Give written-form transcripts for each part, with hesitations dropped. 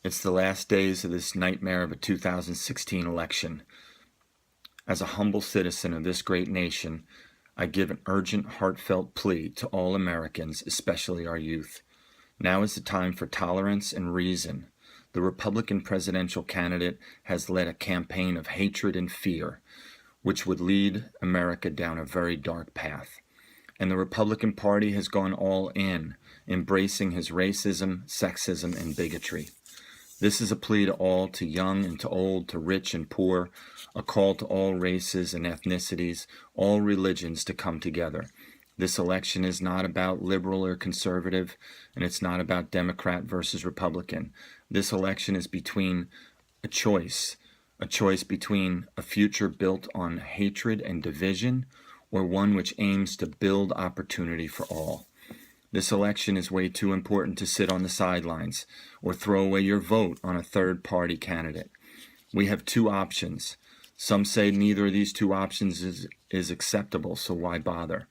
It's the last days of this nightmare of a 2016 election. As a humble citizen of this great nation, I give an urgent, heartfelt plea to all Americans, especially our youth. Now is the time for tolerance and reason. The Republican presidential candidate has led a campaign of hatred and fear, which would lead America down a very dark path. And the Republican Party has gone all in, embracing his racism, sexism, and bigotry. This is a plea to all, to young and to old, to rich and poor, a call to all races and ethnicities, all religions to come together. This election is not about liberal or conservative, and it's not about Democrat versus Republican. This election is between a choice between a future built on hatred and division, or one which aims to build opportunity for all. This election is way too important to sit on the sidelines or throw away your vote on a third-party candidate. We have two options. Some say neither of these two options is acceptable, so why bother?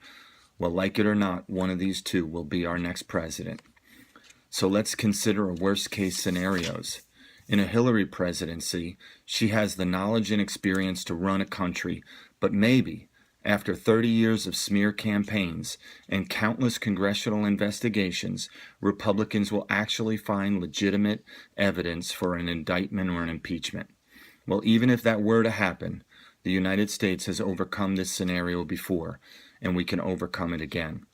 Well, like it or not, one of these two will be our next president. So let's consider a worst-case scenarios. In a Hillary presidency, she has the knowledge and experience to run a country, but maybe, after 30 years of smear campaigns and countless congressional investigations, Republicans will actually find legitimate evidence for an indictment or an impeachment. Well, even if that were to happen, the United States has overcome this scenario before, and we can overcome it again.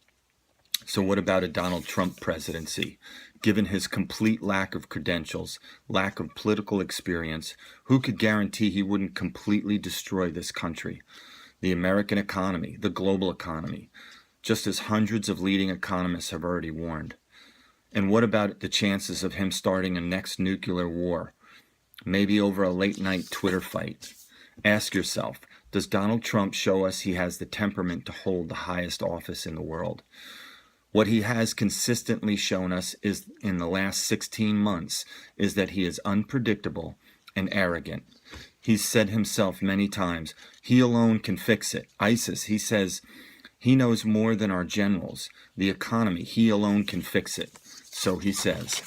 So what about a Donald Trump presidency? Given his complete lack of credentials, lack of political experience, who could guarantee he wouldn't completely destroy this country? The American economy, the global economy, just as hundreds of leading economists have already warned. And what about the chances of him starting a next nuclear war? Maybe over a late-night Twitter fight. Ask yourself, does Donald Trump show us he has the temperament to hold the highest office in the world? What he has consistently shown us is, in the last 16 months, is that he is unpredictable and arrogant. He's said himself many times, he alone can fix it. ISIS, he says, he knows more than our generals. The economy, he alone can fix it. So he says.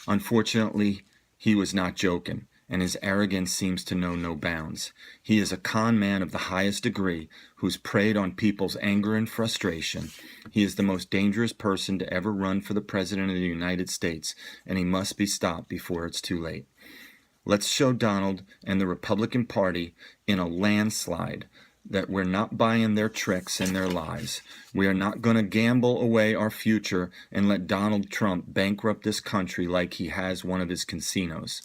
Unfortunately, he was not joking, and his arrogance seems to know no bounds. He is a con man of the highest degree who's preyed on people's anger and frustration. He is the most dangerous person to ever run for the President of the United States, and he must be stopped before it's too late. Let's show Donald and the Republican Party in a landslide that we're not buying their tricks and their lies. We are not going to gamble away our future and let Donald Trump bankrupt this country like he has one of his casinos.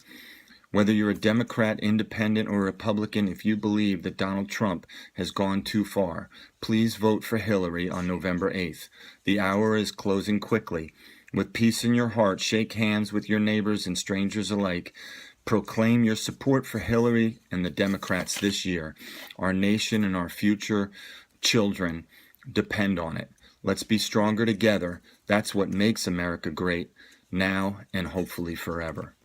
Whether you're a Democrat, Independent, or Republican, if you believe that Donald Trump has gone too far, please vote for Hillary on November 8th. The hour is closing quickly. With peace in your heart, shake hands with your neighbors and strangers alike. Proclaim your support for Hillary and the Democrats this year. Our nation and our future children depend on it. Let's be stronger together. That's what makes America great, now and hopefully forever.